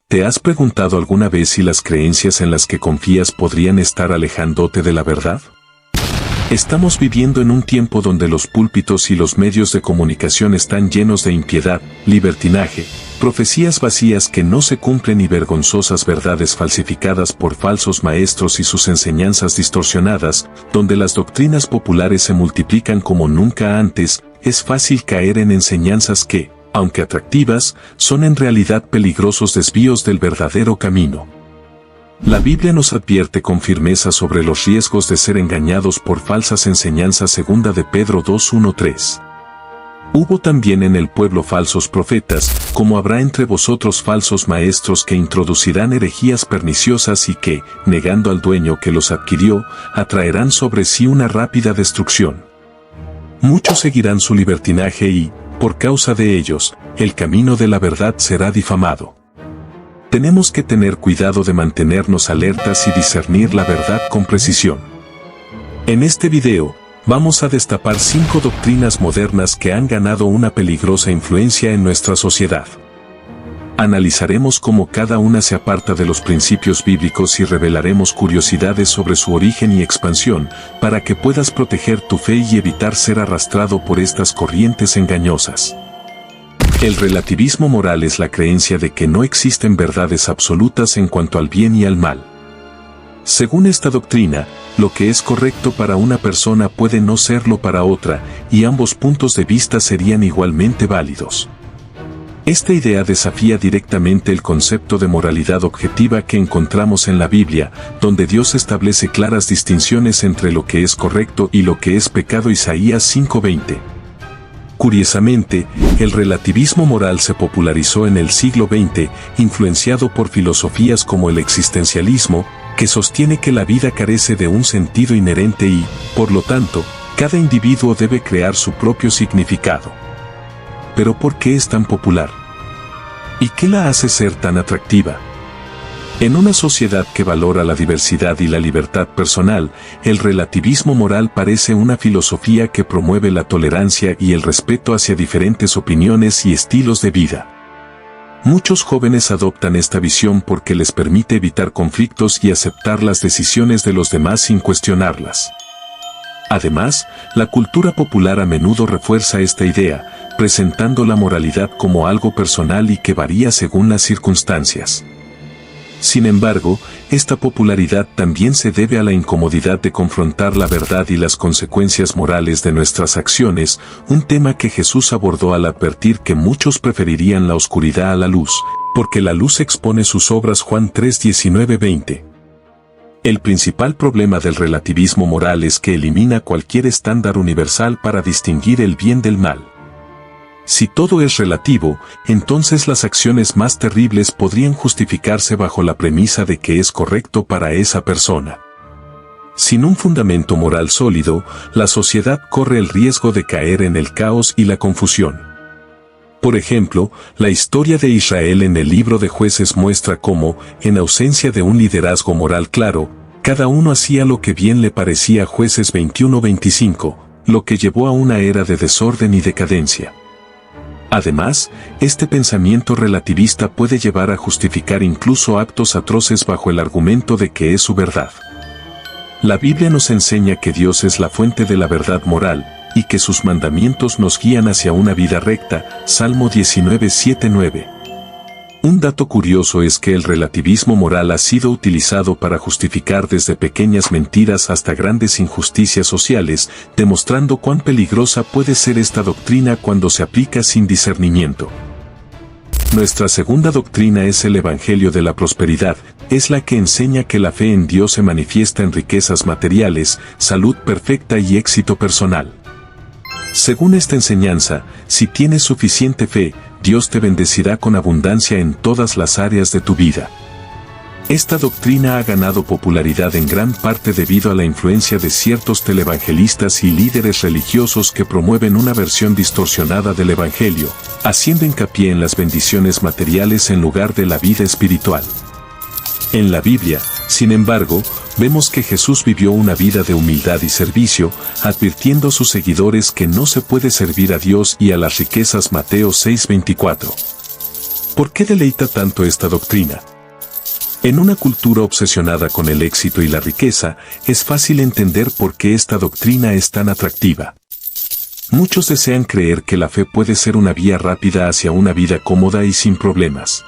¿Te has preguntado alguna vez si las creencias en las que confías podrían estar alejándote de la verdad? Estamos viviendo en un tiempo donde los púlpitos y los medios de comunicación están llenos de impiedad, libertinaje, profecías vacías que no se cumplen y vergonzosas verdades falsificadas por falsos maestros y sus enseñanzas distorsionadas, donde las doctrinas populares se multiplican como nunca antes. Es fácil caer en enseñanzas que, aunque atractivas, son en realidad peligrosos desvíos del verdadero camino. La Biblia nos advierte con firmeza sobre los riesgos de ser engañados por falsas enseñanzas. 2 de Pedro 2:1-3. Hubo también en el pueblo falsos profetas, como habrá entre vosotros falsos maestros que introducirán herejías perniciosas y que, negando al dueño que los adquirió, atraerán sobre sí una rápida destrucción. Muchos seguirán su libertinaje y, por causa de ellos, el camino de la verdad será difamado. Tenemos que tener cuidado de mantenernos alertas y discernir la verdad con precisión. En este video, vamos a destapar 5 doctrinas modernas que han ganado una peligrosa influencia en nuestra sociedad. Analizaremos cómo cada una se aparta de los principios bíblicos y revelaremos curiosidades sobre su origen y expansión, para que puedas proteger tu fe y evitar ser arrastrado por estas corrientes engañosas. El relativismo moral es la creencia de que no existen verdades absolutas en cuanto al bien y al mal. Según esta doctrina, lo que es correcto para una persona puede no serlo para otra, y ambos puntos de vista serían igualmente válidos. Esta idea desafía directamente el concepto de moralidad objetiva que encontramos en la Biblia, donde Dios establece claras distinciones entre lo que es correcto y lo que es pecado. Isaías 5:20. Curiosamente, el relativismo moral se popularizó en el siglo XX, influenciado por filosofías como el existencialismo, que sostiene que la vida carece de un sentido inherente y, por lo tanto, cada individuo debe crear su propio significado. ¿Pero por qué es tan popular? ¿Y qué la hace ser tan atractiva? En una sociedad que valora la diversidad y la libertad personal, el relativismo moral parece una filosofía que promueve la tolerancia y el respeto hacia diferentes opiniones y estilos de vida. Muchos jóvenes adoptan esta visión porque les permite evitar conflictos y aceptar las decisiones de los demás sin cuestionarlas. Además, la cultura popular a menudo refuerza esta idea, presentando la moralidad como algo personal y que varía según las circunstancias. Sin embargo, esta popularidad también se debe a la incomodidad de confrontar la verdad y las consecuencias morales de nuestras acciones, un tema que Jesús abordó al advertir que muchos preferirían la oscuridad a la luz, porque la luz expone sus obras. Juan 3:19-20. El principal problema del relativismo moral es que elimina cualquier estándar universal para distinguir el bien del mal. Si todo es relativo, entonces las acciones más terribles podrían justificarse bajo la premisa de que es correcto para esa persona. Sin un fundamento moral sólido, la sociedad corre el riesgo de caer en el caos y la confusión. Por ejemplo, la historia de Israel en el libro de Jueces muestra cómo, en ausencia de un liderazgo moral claro, cada uno hacía lo que bien le parecía. Jueces 21:25, lo que llevó a una era de desorden y decadencia. Además, este pensamiento relativista puede llevar a justificar incluso actos atroces bajo el argumento de que es su verdad. La Biblia nos enseña que Dios es la fuente de la verdad moral, y que sus mandamientos nos guían hacia una vida recta. Salmo 19:7-9. Un dato curioso es que el relativismo moral ha sido utilizado para justificar desde pequeñas mentiras hasta grandes injusticias sociales, demostrando cuán peligrosa puede ser esta doctrina cuando se aplica sin discernimiento. Nuestra segunda doctrina es el Evangelio de la Prosperidad, es la que enseña que la fe en Dios se manifiesta en riquezas materiales, salud perfecta y éxito personal. Según esta enseñanza, si tienes suficiente fe, Dios te bendecirá con abundancia en todas las áreas de tu vida. Esta doctrina ha ganado popularidad en gran parte debido a la influencia de ciertos televangelistas y líderes religiosos que promueven una versión distorsionada del Evangelio, haciendo hincapié en las bendiciones materiales en lugar de la vida espiritual. En la Biblia, sin embargo, vemos que Jesús vivió una vida de humildad y servicio, advirtiendo a sus seguidores que no se puede servir a Dios y a las riquezas. Mateo 6:24. ¿Por qué deleita tanto esta doctrina? En una cultura obsesionada con el éxito y la riqueza, es fácil entender por qué esta doctrina es tan atractiva. Muchos desean creer que la fe puede ser una vía rápida hacia una vida cómoda y sin problemas.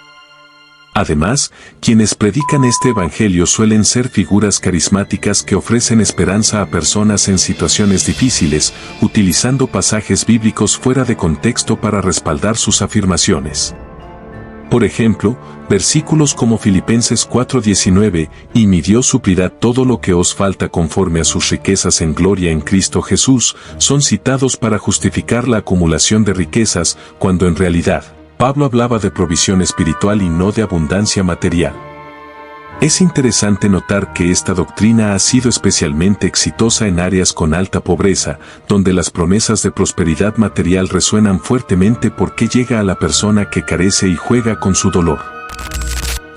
Además, quienes predican este evangelio suelen ser figuras carismáticas que ofrecen esperanza a personas en situaciones difíciles, utilizando pasajes bíblicos fuera de contexto para respaldar sus afirmaciones. Por ejemplo, versículos como Filipenses 4:19, y mi Dios suplirá todo lo que os falta conforme a sus riquezas en gloria en Cristo Jesús, son citados para justificar la acumulación de riquezas, cuando en realidad, Pablo hablaba de provisión espiritual y no de abundancia material. Es interesante notar que esta doctrina ha sido especialmente exitosa en áreas con alta pobreza, donde las promesas de prosperidad material resuenan fuertemente porque llega a la persona que carece y juega con su dolor.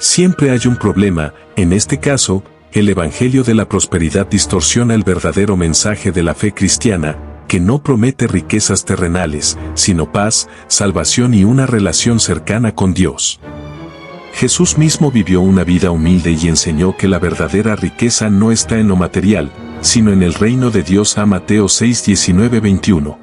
Siempre hay un problema, en este caso, el evangelio de la prosperidad distorsiona el verdadero mensaje de la fe cristiana, que no promete riquezas terrenales, sino paz, salvación y una relación cercana con Dios. Jesús mismo vivió una vida humilde y enseñó que la verdadera riqueza no está en lo material, sino en el reino de Dios. A Mateo 6:19-21.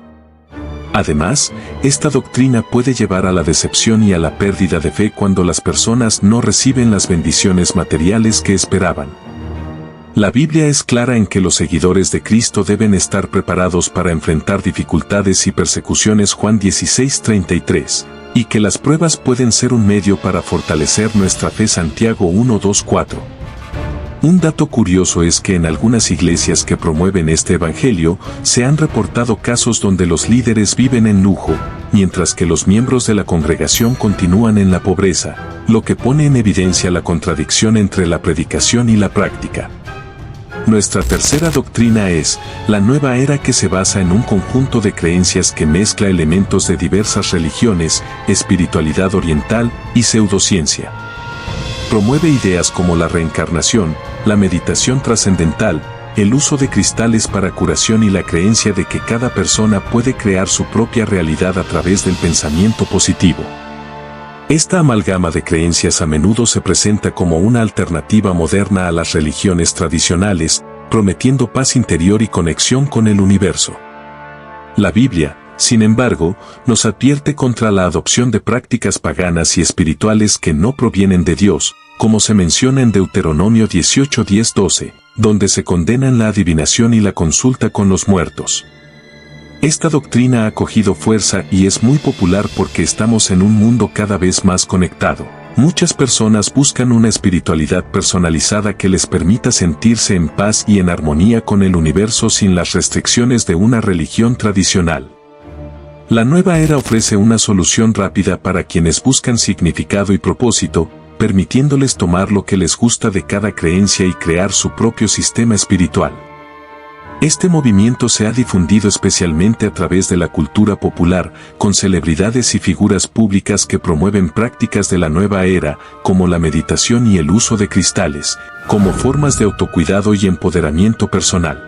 Además, esta doctrina puede llevar a la decepción y a la pérdida de fe cuando las personas no reciben las bendiciones materiales que esperaban. La Biblia es clara en que los seguidores de Cristo deben estar preparados para enfrentar dificultades y persecuciones. Juan 16:33. Y que las pruebas pueden ser un medio para fortalecer nuestra fe. Santiago 1:2-4. Un dato curioso es que en algunas iglesias que promueven este evangelio, se han reportado casos donde los líderes viven en lujo, mientras que los miembros de la congregación continúan en la pobreza, lo que pone en evidencia la contradicción entre la predicación y la práctica. Nuestra tercera doctrina es la nueva era, que se basa en un conjunto de creencias que mezcla elementos de diversas religiones, espiritualidad oriental y pseudociencia. Promueve ideas como la reencarnación, la meditación trascendental, el uso de cristales para curación y la creencia de que cada persona puede crear su propia realidad a través del pensamiento positivo. Esta amalgama de creencias a menudo se presenta como una alternativa moderna a las religiones tradicionales, prometiendo paz interior y conexión con el universo. La Biblia, sin embargo, nos advierte contra la adopción de prácticas paganas y espirituales que no provienen de Dios, como se menciona en Deuteronomio 18:10-12, donde se condenan la adivinación y la consulta con los muertos. Esta doctrina ha cogido fuerza y es muy popular porque estamos en un mundo cada vez más conectado. Muchas personas buscan una espiritualidad personalizada que les permita sentirse en paz y en armonía con el universo sin las restricciones de una religión tradicional. La nueva era ofrece una solución rápida para quienes buscan significado y propósito, permitiéndoles tomar lo que les gusta de cada creencia y crear su propio sistema espiritual. Este movimiento se ha difundido especialmente a través de la cultura popular, con celebridades y figuras públicas que promueven prácticas de la nueva era, como la meditación y el uso de cristales, como formas de autocuidado y empoderamiento personal.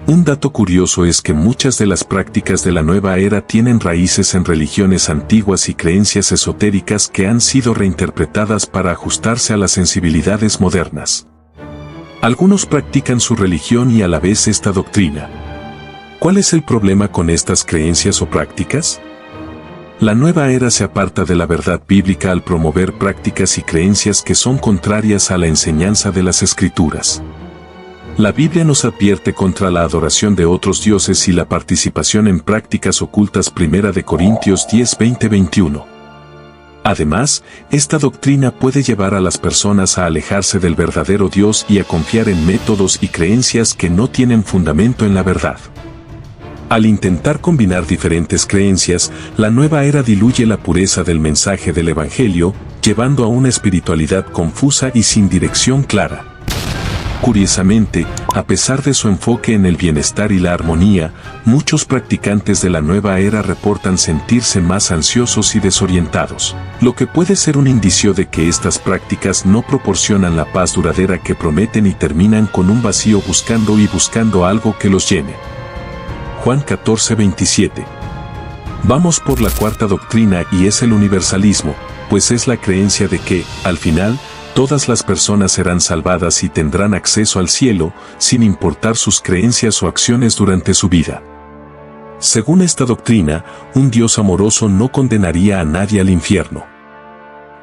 Un dato curioso es que muchas de las prácticas de la nueva era tienen raíces en religiones antiguas y creencias esotéricas que han sido reinterpretadas para ajustarse a las sensibilidades modernas. Algunos practican su religión y a la vez esta doctrina. ¿Cuál es el problema con estas creencias o prácticas? La nueva era se aparta de la verdad bíblica al promover prácticas y creencias que son contrarias a la enseñanza de las Escrituras. La Biblia nos advierte contra la adoración de otros dioses y la participación en prácticas ocultas. 1 Corintios 10:20-21. Además, esta doctrina puede llevar a las personas a alejarse del verdadero Dios y a confiar en métodos y creencias que no tienen fundamento en la verdad. Al intentar combinar diferentes creencias, la nueva era diluye la pureza del mensaje del Evangelio, llevando a una espiritualidad confusa y sin dirección clara. Curiosamente, a pesar de su enfoque en el bienestar y la armonía, muchos practicantes de la nueva era reportan sentirse más ansiosos y desorientados, lo que puede ser un indicio de que estas prácticas no proporcionan la paz duradera que prometen y terminan con un vacío buscando algo que los llene. Juan 14:27. Vamos por la cuarta doctrina y es el universalismo, pues es la creencia de que, al final, todas las personas serán salvadas y tendrán acceso al cielo, sin importar sus creencias o acciones durante su vida. Según esta doctrina, un Dios amoroso no condenaría a nadie al infierno.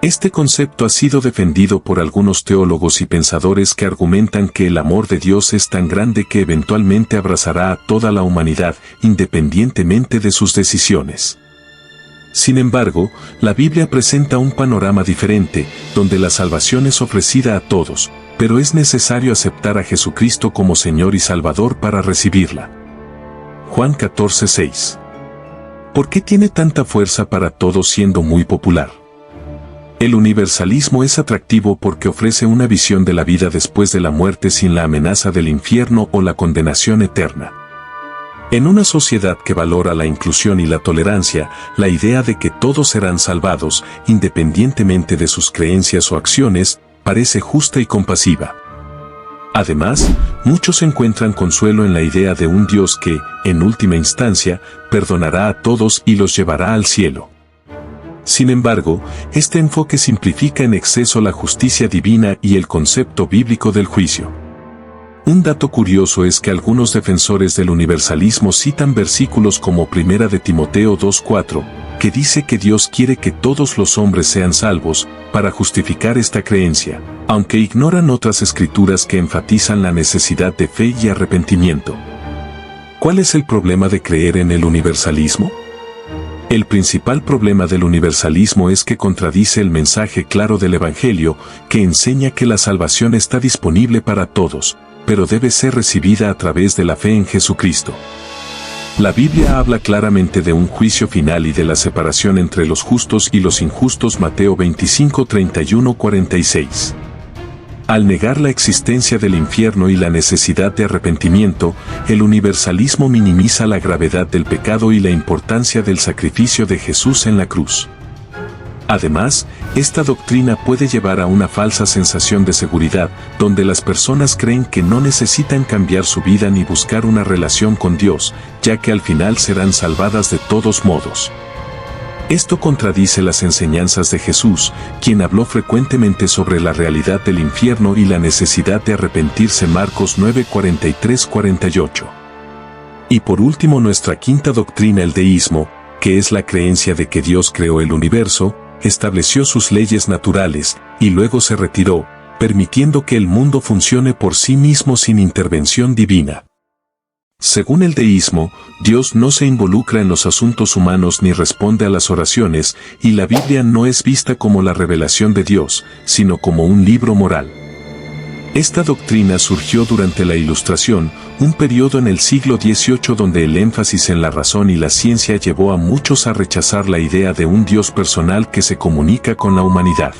Este concepto ha sido defendido por algunos teólogos y pensadores que argumentan que el amor de Dios es tan grande que eventualmente abrazará a toda la humanidad, independientemente de sus decisiones. Sin embargo, la Biblia presenta un panorama diferente, donde la salvación es ofrecida a todos, pero es necesario aceptar a Jesucristo como Señor y Salvador para recibirla. Juan 14:6. ¿Por qué tiene tanta fuerza para todos siendo muy popular? El universalismo es atractivo porque ofrece una visión de la vida después de la muerte sin la amenaza del infierno o la condenación eterna. En una sociedad que valora la inclusión y la tolerancia, la idea de que todos serán salvados, independientemente de sus creencias o acciones, parece justa y compasiva. Además, muchos encuentran consuelo en la idea de un Dios que, en última instancia, perdonará a todos y los llevará al cielo. Sin embargo, este enfoque simplifica en exceso la justicia divina y el concepto bíblico del juicio. Un dato curioso es que algunos defensores del universalismo citan versículos como 1 de Timoteo 2:4, que dice que Dios quiere que todos los hombres sean salvos, para justificar esta creencia, aunque ignoran otras escrituras que enfatizan la necesidad de fe y arrepentimiento. ¿Cuál es el problema de creer en el universalismo? El principal problema del universalismo es que contradice el mensaje claro del Evangelio, que enseña que la salvación está disponible para todos, pero debe ser recibida a través de la fe en Jesucristo. La Biblia habla claramente de un juicio final y de la separación entre los justos y los injustos. Mateo 25:31-46. Al negar la existencia del infierno y la necesidad de arrepentimiento, el universalismo minimiza la gravedad del pecado y la importancia del sacrificio de Jesús en la cruz. Además, esta doctrina puede llevar a una falsa sensación de seguridad, donde las personas creen que no necesitan cambiar su vida ni buscar una relación con Dios, ya que al final serán salvadas de todos modos. Esto contradice las enseñanzas de Jesús, quien habló frecuentemente sobre la realidad del infierno y la necesidad de arrepentirse. Marcos 9:43-48. Y por último, nuestra quinta doctrina, el deísmo, que es la creencia de que Dios creó el universo, estableció sus leyes naturales, y luego se retiró, permitiendo que el mundo funcione por sí mismo sin intervención divina. Según el deísmo, Dios no se involucra en los asuntos humanos ni responde a las oraciones, y la Biblia no es vista como la revelación de Dios, sino como un libro moral. Esta doctrina surgió durante la Ilustración, un periodo en el siglo XVIII donde el énfasis en la razón y la ciencia llevó a muchos a rechazar la idea de un Dios personal que se comunica con la humanidad.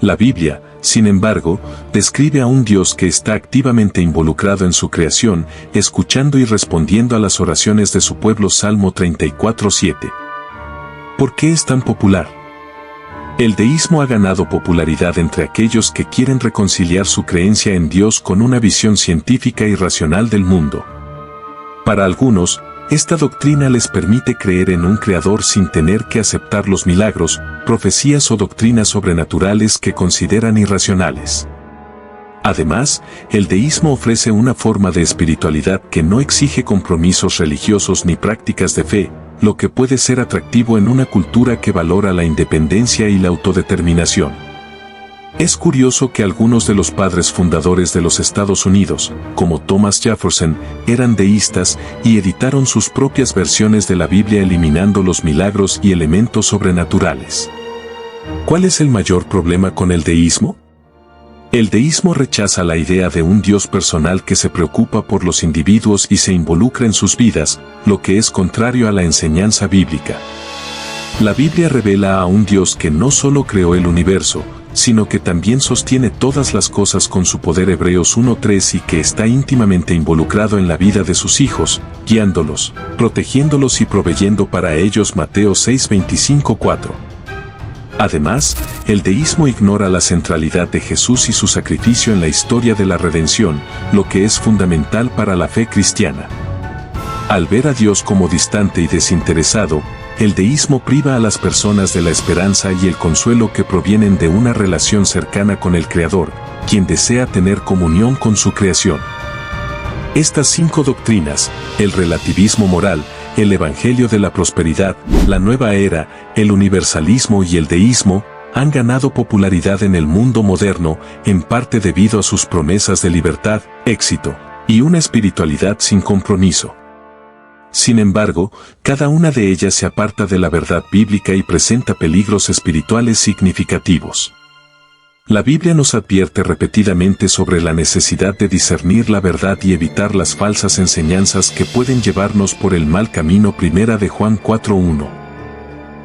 La Biblia, sin embargo, describe a un Dios que está activamente involucrado en su creación, escuchando y respondiendo a las oraciones de su pueblo. Salmo 34:7. ¿Por qué es tan popular? El deísmo ha ganado popularidad entre aquellos que quieren reconciliar su creencia en Dios con una visión científica y racional del mundo. Para algunos, esta doctrina les permite creer en un creador sin tener que aceptar los milagros, profecías o doctrinas sobrenaturales que consideran irracionales. Además, el deísmo ofrece una forma de espiritualidad que no exige compromisos religiosos ni prácticas de fe, lo que puede ser atractivo en una cultura que valora la independencia y la autodeterminación. Es curioso que algunos de los padres fundadores de los Estados Unidos, como Thomas Jefferson, eran deístas y editaron sus propias versiones de la Biblia eliminando los milagros y elementos sobrenaturales. ¿Cuál es el mayor problema con el deísmo? El deísmo rechaza la idea de un Dios personal que se preocupa por los individuos y se involucra en sus vidas, lo que es contrario a la enseñanza bíblica. La Biblia revela a un Dios que no solo creó el universo, sino que también sostiene todas las cosas con su poder. Hebreos 1:3, y que está íntimamente involucrado en la vida de sus hijos, guiándolos, protegiéndolos y proveyendo para ellos. Mateo 6:25-4. Además, el deísmo ignora la centralidad de Jesús y su sacrificio en la historia de la redención, lo que es fundamental para la fe cristiana. Al ver a Dios como distante y desinteresado, el deísmo priva a las personas de la esperanza y el consuelo que provienen de una relación cercana con el Creador, quien desea tener comunión con su creación. Estas 5 doctrinas, el relativismo moral, el evangelio de la prosperidad, la nueva era, el universalismo y el deísmo, han ganado popularidad en el mundo moderno, en parte debido a sus promesas de libertad, éxito, y una espiritualidad sin compromiso. Sin embargo, cada una de ellas se aparta de la verdad bíblica y presenta peligros espirituales significativos. La Biblia nos advierte repetidamente sobre la necesidad de discernir la verdad y evitar las falsas enseñanzas que pueden llevarnos por el mal camino. 1 de Juan 4:1.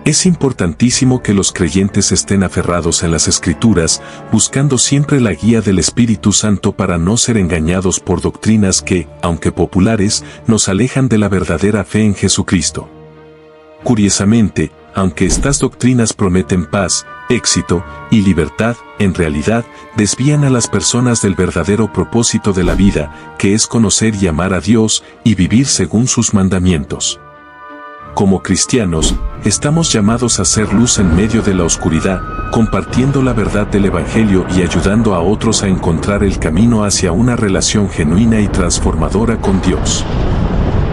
Es importantísimo que los creyentes estén aferrados en las Escrituras, buscando siempre la guía del Espíritu Santo para no ser engañados por doctrinas que, aunque populares, nos alejan de la verdadera fe en Jesucristo. Curiosamente, aunque estas doctrinas prometen paz, éxito y libertad, en realidad, desvían a las personas del verdadero propósito de la vida, que es conocer y amar a Dios y vivir según sus mandamientos. Como cristianos, estamos llamados a ser luz en medio de la oscuridad, compartiendo la verdad del Evangelio y ayudando a otros a encontrar el camino hacia una relación genuina y transformadora con Dios.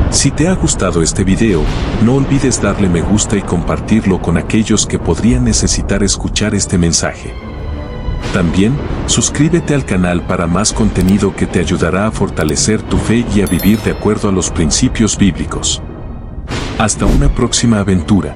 Si te ha gustado este video, no olvides darle me gusta y compartirlo con aquellos que podrían necesitar escuchar este mensaje. También, suscríbete al canal para más contenido que te ayudará a fortalecer tu fe y a vivir de acuerdo a los principios bíblicos. Hasta una próxima aventura.